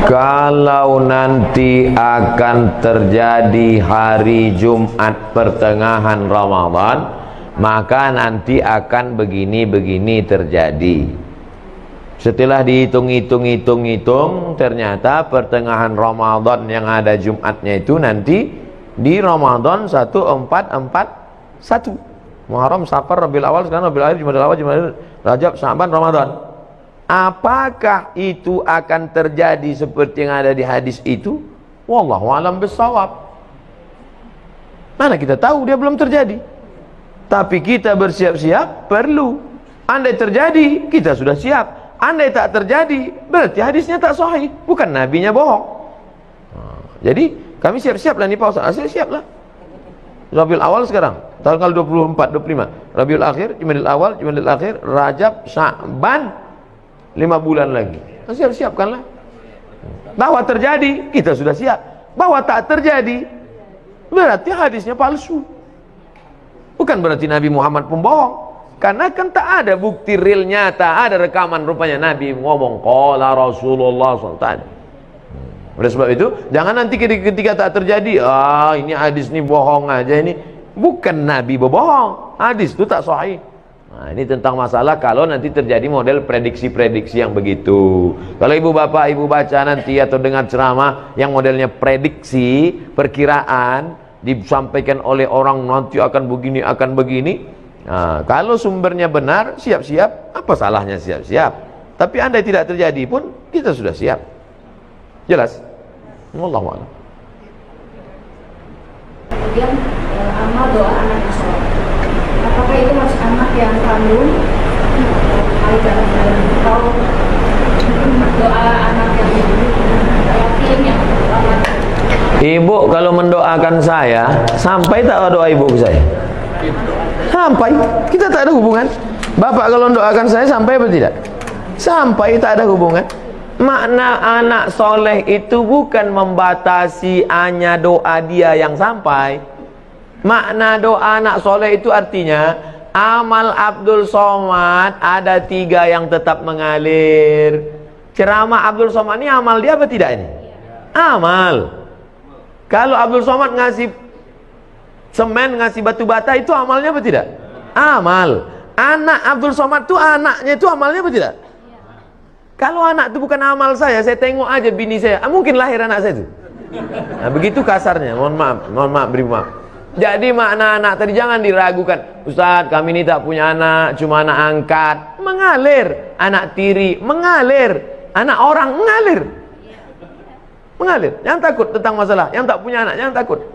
Kalau nanti akan terjadi hari Jumat pertengahan Ramadan, maka nanti akan begini-begini terjadi. Setelah dihitung-hitung, ternyata pertengahan Ramadan yang ada Jumatnya itu nanti di Ramadan 1441. Muharram, Safar, Rabiul Awal, sekarang Rabiul Akhir, Jumadil Awal, Jumadil, Rajab, Sya'ban, Ramadan. Apakah itu akan terjadi seperti yang ada di hadis itu? Wallahu a'lam bissawab. Mana kita tahu, dia belum terjadi. Tapi kita bersiap-siap perlu. Andai terjadi, kita sudah siap. Andai tak terjadi, berarti hadisnya tak sahih, bukan nabinya bohong. Jadi kami siap-siap lah nih Pak Ustaz. Siap lah. Rabiul Awal sekarang, tanggal 24, 25. Rabiul Akhir, Jumadil Awal, Jumadil Akhir, Rajab, Sya'ban, 5 bulan lagi. Siap-siapkanlah. Bahwa terjadi, kita sudah siap. Bahwa tak terjadi, berarti hadisnya palsu. Bukan berarti Nabi Muhammad pembohong. Karena kan tak ada bukti real nyata, ada rekaman rupanya Nabi ngomong qala Rasulullah SAW. Oleh sebab itu, jangan nanti ketika tak terjadi, ini hadis ini bohong aja ini. Bukan Nabi berbohong, hadis itu tak sahih. Nah, ini tentang masalah kalau nanti terjadi model prediksi-prediksi yang begitu. Kalau ibu bapak ibu baca nanti atau dengar ceramah yang modelnya prediksi, perkiraan, disampaikan oleh orang nanti akan begini, akan begini. Nah, kalau sumbernya benar, siap-siap, apa salahnya siap-siap? Tapi andai tidak terjadi pun, kita sudah siap. Jelas? Wallahu a'lam. Kemudian amal doa anak yang sholat. Apakah itu masih anak yang kandung? Atau doa anak yang yatim yang Ibu kalau mendoakan saya, sampai tak doa ibu ke saya? Sampai, kita tak ada hubungan. Bapak kalau mendoakan saya sampai apa tidak? Sampai, tak ada hubungan. Makna anak soleh itu bukan membatasi hanya doa dia yang sampai. Makna doa anak soleh itu artinya amal Abdul Somad ada 3 yang tetap mengalir. Ceramah Abdul Somad ini amal dia apa tidak ini? Amal. Kalau Abdul Somad ngasih semen, ngasih batu bata, itu amalnya apa tidak? Amal. Anak Abdul Somad itu anaknya itu amalnya apa tidak? Kalau anak itu bukan amal saya tengok aja bini saya, mungkin lahir anak saya itu. Nah, begitu kasarnya, mohon maaf, beri maaf. Jadi makna anak tadi jangan diragukan. Ustaz, kami ini tak punya anak, cuma anak angkat. Mengalir. Anak tiri, mengalir. Anak orang, mengalir. Mengalir. Jangan takut tentang masalah. Yang tak punya anak, jangan takut.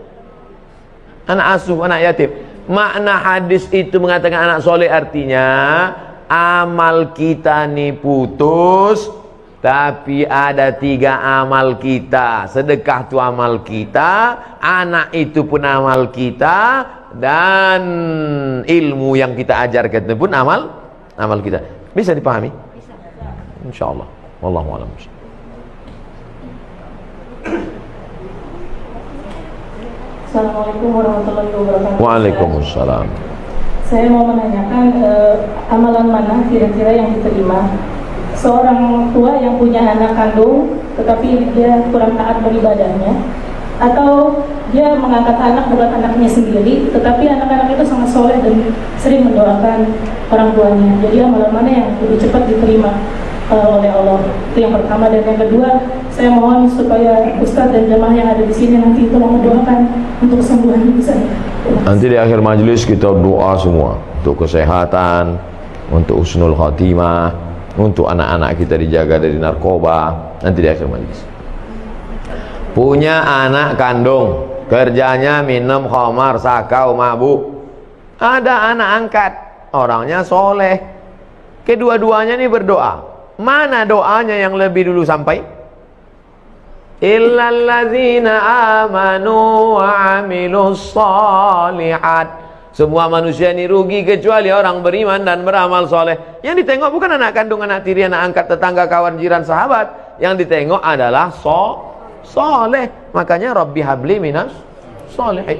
Anak asuh, anak yatim. Makna hadis itu mengatakan anak soleh artinya amal kita nih putus, tapi ada 3 amal kita. Sedekah itu amal kita, anak itu pun amal kita, dan ilmu yang kita ajarkan itu pun amal kita. Bisa dipahami? Bisa. Insyaallah. Wallahu a'lam. Assalamualaikum warahmatullahi wabarakatuh. Waalaikumsalam. Saya mau menanyakan amalan mana kira-kira yang diterima seorang tua yang punya anak kandung tetapi dia kurang taat beribadahnya, atau dia mengangkat anak bukan anaknya sendiri tetapi anak-anak itu sangat soleh dan sering mendoakan orang tuanya. Jadi amalan mana yang lebih cepat diterima oleh Allah? Itu yang pertama. Dan yang kedua, saya mohon supaya Ustadz dan jamaah yang ada di sini nanti tolong mendoakan untuk kesembuhan ibu saya. Nanti di akhir majelis kita doa semua untuk kesehatan, untuk husnul khatimah, untuk anak-anak kita dijaga dari narkoba. Nanti di akhir majelis. Punya anak kandung, kerjanya minum khamar, sakau, mabuk. Ada anak angkat, orangnya soleh. Kedua-duanya ini berdoa. Mana doanya yang lebih dulu sampai? Illalladzina amanu wa amilus shalihat. Semua manusia ini rugi kecuali orang beriman dan beramal soleh. Yang ditengok bukan anak kandung, anak tiri, anak angkat, tetangga, kawan, jiran, sahabat. Yang ditengok adalah soleh. Makanya Rabbi habli minas sholihin.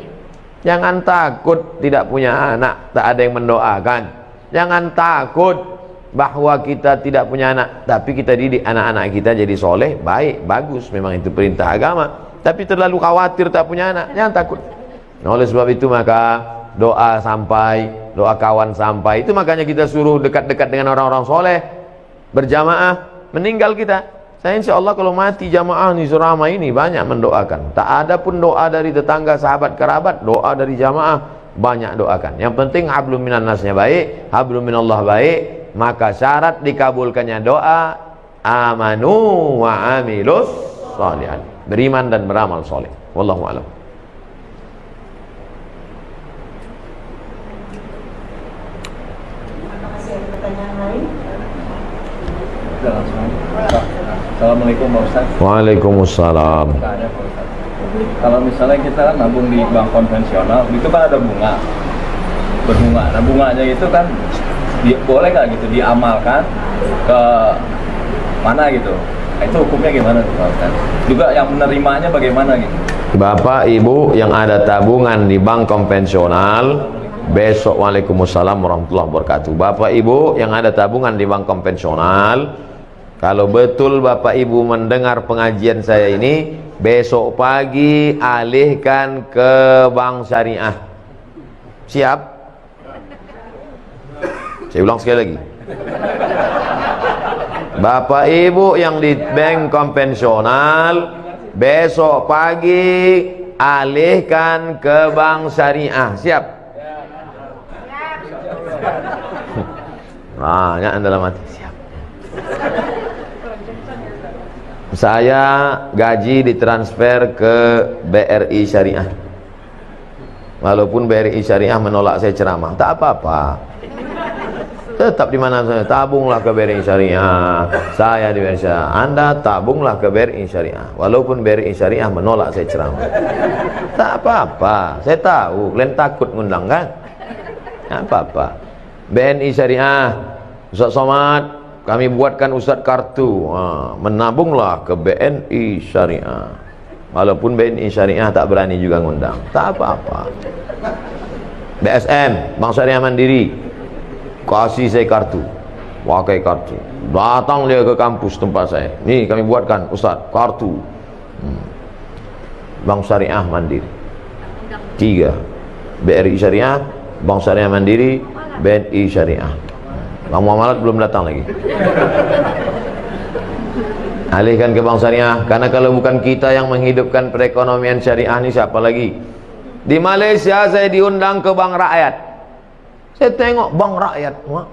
Jangan takut tidak punya anak, tak ada yang mendoakan. Jangan takut bahwa kita tidak punya anak, tapi kita didik anak-anak kita jadi soleh, baik, bagus, memang itu perintah agama. Tapi terlalu khawatir tak punya anak, jangan takut. Nah, oleh sebab itu maka doa sampai, doa kawan sampai, itu makanya kita suruh dekat-dekat dengan orang-orang soleh, berjamaah. Meninggal kita, saya insya Allah kalau mati jamaah nih seramai ini banyak mendoakan. Tak ada pun doa dari tetangga, sahabat, kerabat, doa dari jamaah banyak doakan. Yang penting hablum minan nasnya baik, hablum minallah baik. Maka syarat dikabulkannya doa amanu wa amilus sholihan, beriman dan beramal soleh. Wallahu a'lam. Masih ada pertanyaan lain? Assalamualaikum Pak Ustaz. Waalaikumsalam. Tanya Pak Ustaz, kalau misalnya kita kan nabung di bank konvensional, itu kan ada bunga, berbunga. Nah bunganya itu kan boleh nggak gitu diamalkan ke mana gitu? Nah, itu hukumnya gimana tuh Pak Ustaz? Juga yang menerimanya bagaimana gitu? Bapak Ibu yang ada tabungan di bank konvensional, besok waalaikumsalam warahmatullahi wabarakatuh. Bapak Ibu yang ada tabungan di bank konvensional, kalau betul Bapak Ibu mendengar pengajian saya ini, besok pagi alihkan ke bank syariah. Siap? Saya ulang sekali lagi. Bapak Ibu yang di bank konvensional, besok pagi alihkan ke bank syariah. Siap? Banyak anda dalam hati. Siap. Saya gaji ditransfer ke BRI Syariah. Walaupun BRI Syariah menolak saya ceramah, tak apa-apa. Tetap di mana saya, tabunglah ke BRI Syariah. Saya di BRI Syariah. Anda tabunglah ke BRI Syariah. Walaupun BRI Syariah menolak saya ceramah, tak apa-apa. Saya tahu kalian takut ngundang kan? Tak apa-apa. BNI Syariah, Ustaz Somad, kami buatkan Ustaz kartu, menabunglah ke BNI Syariah. Walaupun BNI Syariah tak berani juga ngundang, tak apa-apa. BSM, Bank Syariah Mandiri, kasih saya kartu, pakai kartu, datang dia ke kampus tempat saya, nih kami buatkan Ustaz kartu Bank Syariah Mandiri. 3 BRI Syariah, Bank Syariah Mandiri, BNI Syariah. Bang Muamalat belum datang lagi. Alihkan ke bank syariah, karena kalau bukan kita yang menghidupkan perekonomian syariah ini, siapa lagi? Di Malaysia saya diundang ke bank rakyat. Saya tengok bank rakyat, wah,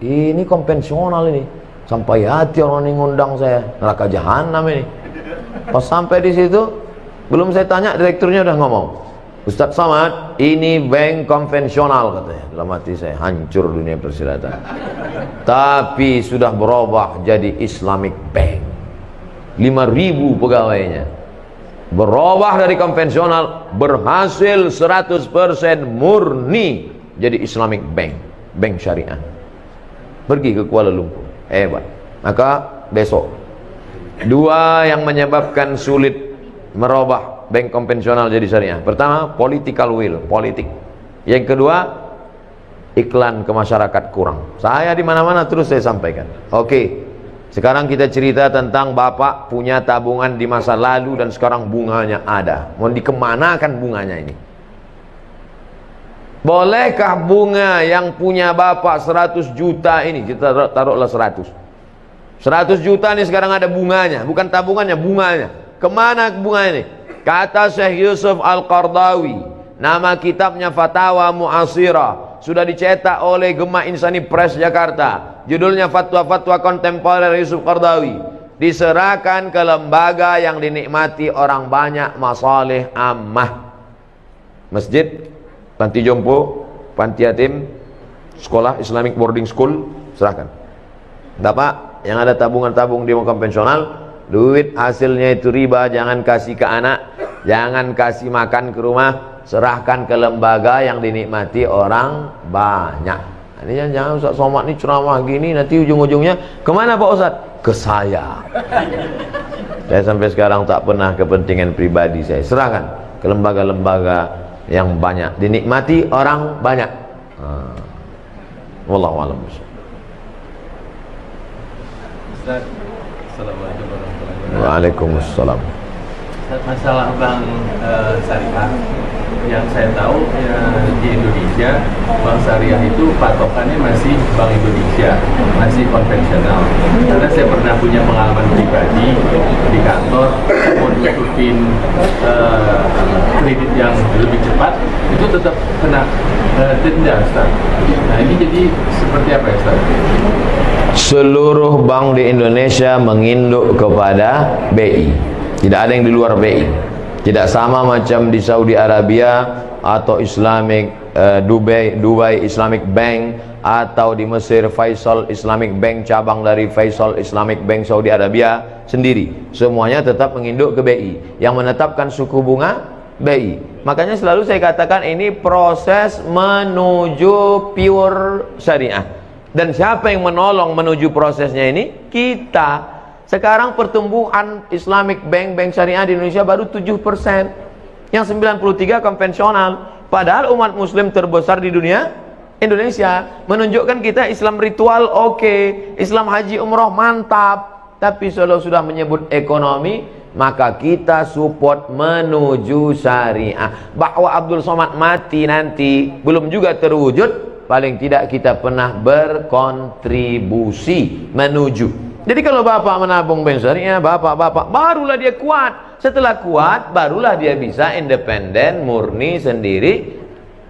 ini konvensional ini. Sampai hati orang ini ngundang saya, neraka jahanam ini. Pas sampai di situ, belum saya tanya, direkturnya udah ngomong, Ustaz Somad, ini bank konvensional katanya. Dalam hati saya, hancur dunia persilatan. Tapi sudah berubah jadi Islamic Bank. 5.000 pegawainya. Berubah dari konvensional, berhasil 100% murni jadi Islamic Bank, bank syariah. Pergi ke Kuala Lumpur, hebat. Maka besok 2 yang menyebabkan sulit merubah bank konvensional jadi syariah. Pertama, political will, politik. Yang kedua, iklan ke masyarakat kurang. Saya di mana-mana terus saya sampaikan. Oke, sekarang kita cerita tentang Bapak punya tabungan di masa lalu dan sekarang bunganya ada. Mau dikemanakan bunganya ini? Bolehkah bunga yang punya Bapak 100 juta ini, kita taruhlah 100 juta ini sekarang ada bunganya, bukan tabungannya, bunganya. Kemana bunga ini? Kata Syekh Yusuf Al-Qardawi, nama kitabnya Fatawa Mu'asirah, sudah dicetak oleh Gema Insani Press Jakarta. Judulnya Fatwa-Fatwa Kontemporer Yusuf Qardawi. Diserahkan ke lembaga yang dinikmati orang banyak, masalih ammah. Masjid, panti jompo, panti yatim, sekolah Islamic boarding school, serahkan. Bapak yang ada tabungan-tabung di bank konvensional, duit hasilnya itu riba, jangan kasih ke anak, jangan kasih makan ke rumah, serahkan ke lembaga yang dinikmati orang banyak. Ini jangan Ustaz Somad ini ceramah gini, nanti ujung-ujungnya kemana Pak Ustaz? Ke saya. Saya sampai sekarang tak pernah kepentingan pribadi saya, serahkan ke lembaga-lembaga yang banyak dinikmati orang banyak. Wallahu a'lam. Ustaz, Assalamualaikum warahmatullahi wabarakatuh. Waalaikumsalam. Masalah bank syariah yang saya tahu di Indonesia, bank syariah itu patokannya masih Bank Indonesia, masih konvensional. Karena saya pernah punya pengalaman pribadi di kantor, mau nutupin kredit yang lebih cepat, itu tetap kena denda, Ustaz. Nah ini jadi seperti apa ya, Ustaz? Seluruh bank di Indonesia menginduk kepada BI. Tidak ada yang di luar BI. Tidak sama macam di Saudi Arabia atau Dubai Islamic Bank, atau di Mesir Faisal Islamic Bank, cabang dari Faisal Islamic Bank Saudi Arabia sendiri. Semuanya tetap menginduk ke BI. Yang menetapkan suku bunga BI. Makanya selalu saya katakan ini proses menuju pure syariah. Dan siapa yang menolong menuju prosesnya ini? Kita. Sekarang pertumbuhan Islamic Bank syariah di Indonesia baru 7%. Yang 93 konvensional. Padahal umat muslim terbesar di dunia Indonesia. Menunjukkan kita Islam ritual oke, Islam haji umroh mantap. Tapi kalau sudah menyebut ekonomi, maka kita support menuju syariah. Bahwa Abdul Somad mati nanti belum juga terwujud, paling tidak kita pernah berkontribusi menuju. Jadi kalau bapak menabung bank syariah, bapak barulah dia kuat. Setelah kuat, barulah dia bisa independen, murni sendiri.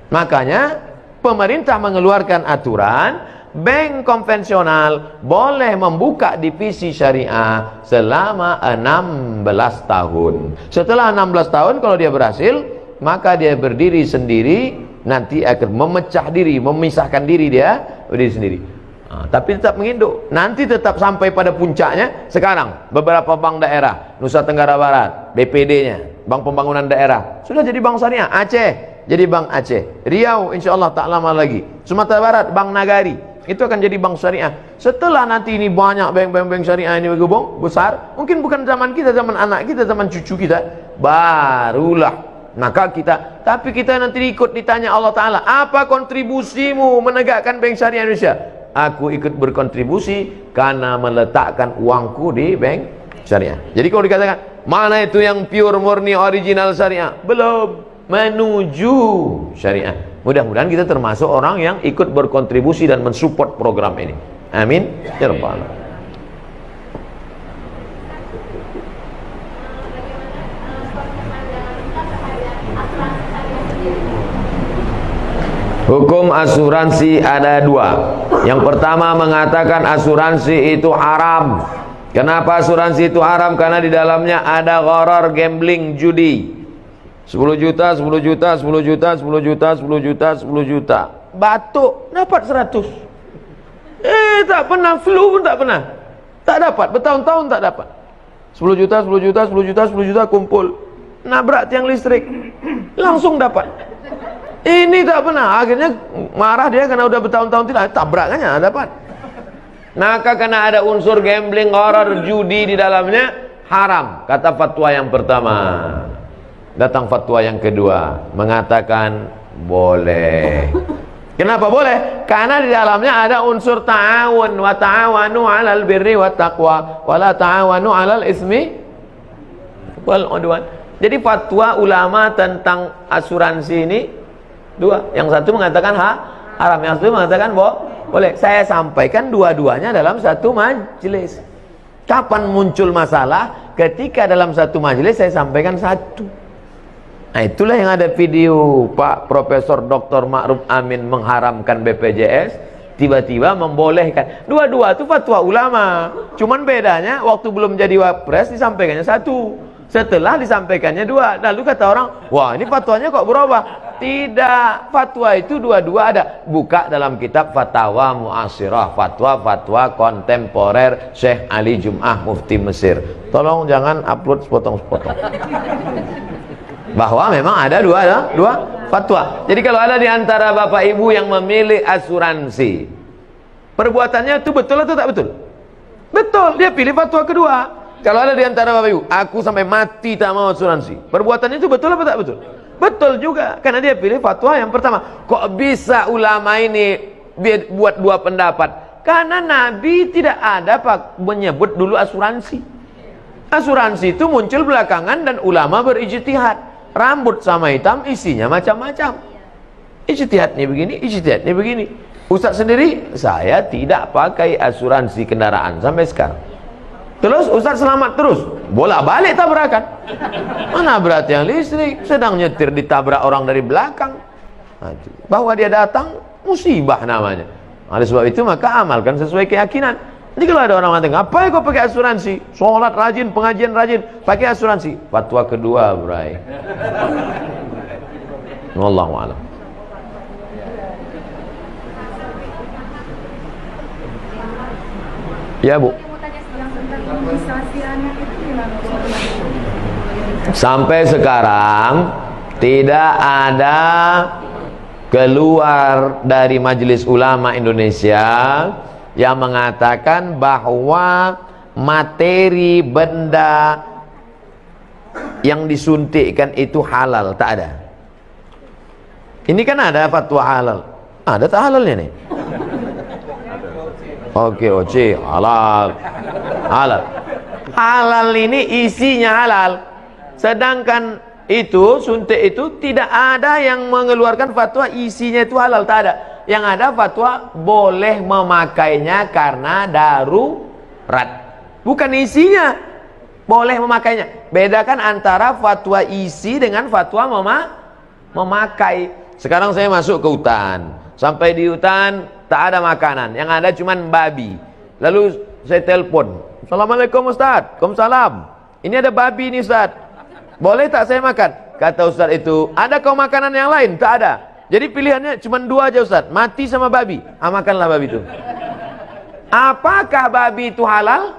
Makanya pemerintah mengeluarkan aturan, bank konvensional boleh membuka divisi syariah selama 16 tahun. Setelah 16 tahun kalau dia berhasil, maka dia berdiri sendiri, nanti akan memecah diri, memisahkan diri dia berdiri sendiri. Tapi tetap menginduk. Nanti tetap sampai pada puncaknya. Sekarang beberapa bank daerah Nusa Tenggara Barat, BPD-nya, Bank Pembangunan Daerah, sudah jadi bank syariah. Aceh jadi bank Aceh, Riau insya Allah tak lama lagi, Sumatera Barat Bank Nagari itu akan jadi bank syariah. Setelah nanti ini banyak bank syariah ini bergabung besar, mungkin bukan zaman kita, zaman anak kita, zaman cucu kita, barulah maka kita. Tapi kita nanti ikut ditanya Allah Ta'ala, apa kontribusimu menegakkan bank syariah Indonesia? Aku ikut berkontribusi karena meletakkan uangku di bank syariah. Jadi kalau dikatakan mana itu yang pure murni original syariah, belum menuju syariah. Mudah-mudahan kita termasuk orang yang ikut berkontribusi dan mensupport program ini. Amin ya rabbal alamin. Hukum asuransi ada dua. Yang pertama mengatakan asuransi itu haram. Kenapa asuransi itu haram? Karena di dalamnya ada gharar, gambling, judi. 10 juta, 10 juta, 10 juta, 10 juta, 10 juta, 10 juta. Batuk dapat 100. Tak pernah, flu pun tak pernah. Tak dapat, bertahun-tahun tak dapat. 10 juta, 10 juta, 10 juta, 10 juta kumpul. Nabrak tiang listrik. Langsung dapat. Ini tak pernah, akhirnya marah dia karena udah bertahun-tahun tidak, tabrakannya dapat. Maka karena ada unsur gambling, horror, judi di dalamnya, haram. Kata fatwa yang pertama. Datang fatwa yang kedua, mengatakan boleh. Kenapa boleh? Karena di dalamnya ada unsur ta'awun, wa ta'awanu 'alal birri wat taqwa, wa la ta'awanu 'alal ismi wal 'udwan. Jadi fatwa ulama tentang asuransi ini dua, yang satu mengatakan haram, yang satu mengatakan boleh. Saya sampaikan dua-duanya dalam satu majelis. Kapan muncul masalah? Ketika dalam satu majelis saya sampaikan satu. Nah itulah yang ada video Pak Profesor Dr. Ma'ruf Amin mengharamkan BPJS, tiba-tiba membolehkan. Dua-dua itu fatwa ulama. Cuman bedanya waktu belum jadi wapres disampaikannya satu, setelah disampaikannya dua. Lalu kata orang, wah ini fatwanya kok berubah? Tidak, fatwa itu dua-dua ada. Buka dalam kitab Fatawa Mu'asirah, fatwa-fatwa kontemporer Syekh Ali Jum'ah Mufti Mesir. Tolong jangan upload sepotong-sepotong. Bahwa memang ada dua fatwa. Jadi kalau ada di antara bapak ibu yang memilih asuransi, perbuatannya itu betul atau tak betul? Betul, dia pilih fatwa kedua. Kalau ada di antara bapak ibu, aku sampai mati tak mau asuransi, perbuatannya itu betul apa tak betul? Betul juga, karena dia pilih fatwa yang pertama. Kok bisa ulama ini buat dua pendapat? Karena Nabi tidak ada menyebut dulu asuransi. Asuransi itu muncul belakangan dan ulama berijtihad. Rambut sama hitam isinya macam-macam. Ijtihadnya begini, ijtihadnya begini. Ustaz sendiri, saya tidak pakai asuransi kendaraan sampai sekarang. Terus Ustaz selamat terus, bolak-balik tabrakan. Mana berat yang listrik, sedang nyetir ditabrak orang dari belakang. Bahwa dia datang, musibah namanya. Oleh sebab itu maka amalkan sesuai keyakinan. Jadi kalau ada orang mengatakan, ngapain kau pakai asuransi? Sholat rajin, pengajian rajin, pakai asuransi. Fatwa kedua, bray. Wallahu a'lam. Ya Bu. Sampai sekarang tidak ada keluar dari Majelis Ulama Indonesia yang mengatakan bahwa materi benda yang disuntikkan itu halal. Tak ada. Ini kan ada fatwa halal. Ada tak halalnya nih? Oke, oke, halal. Halal. Halal ini isinya halal. Sedangkan itu, suntik itu tidak ada yang mengeluarkan fatwa isinya itu halal. Tak ada. Yang ada fatwa boleh memakainya karena darurat. Bukan isinya. Boleh memakainya. Bedakan antara fatwa isi dengan fatwa memakai. Sekarang saya masuk ke hutan. Sampai di hutan tak ada makanan, yang ada cuman babi. Lalu saya telepon, Assalamualaikum Ustaz. Waalaikumsalam. Ini ada babi nih Ustaz, boleh tak saya makan? Kata Ustaz itu, ada kau makanan yang lain? Tak ada. Jadi pilihannya cuman dua aja Ustaz, mati sama babi. Makanlah babi itu. Apakah babi itu halal?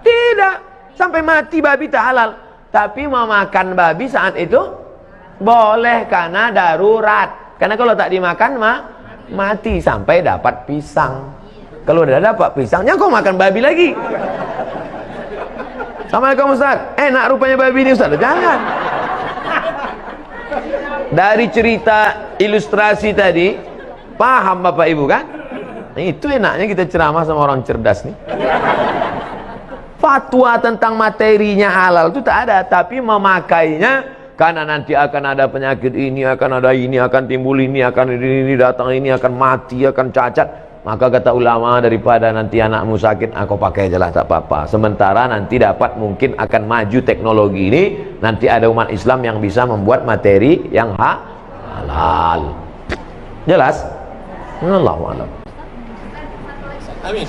Tidak. Sampai mati babi tak halal. Tapi memakan babi saat itu boleh karena darurat. Karena kalau tak dimakan mati sampai dapat pisang. Kalau udah dapat pisangnya kau makan babi lagi. Assalamualaikum Ustaz. Enak rupanya babi ini Ustaz. Jangan. Dari cerita ilustrasi tadi, paham Bapak Ibu kan? Itu enaknya kita ceramah sama orang cerdas nih. Fatwa tentang materinya halal itu tak ada, tapi memakainya karena nanti akan ada penyakit ini, akan ada ini, akan timbul ini, akan ini datang ini, akan mati, akan cacat. Maka kata ulama, daripada nanti anakmu sakit, aku pakai aja lah, tak apa-apa. Sementara nanti dapat mungkin akan maju teknologi ini, nanti ada umat Islam yang bisa membuat materi yang halal. Jelas? Allahu a'lam. Amin.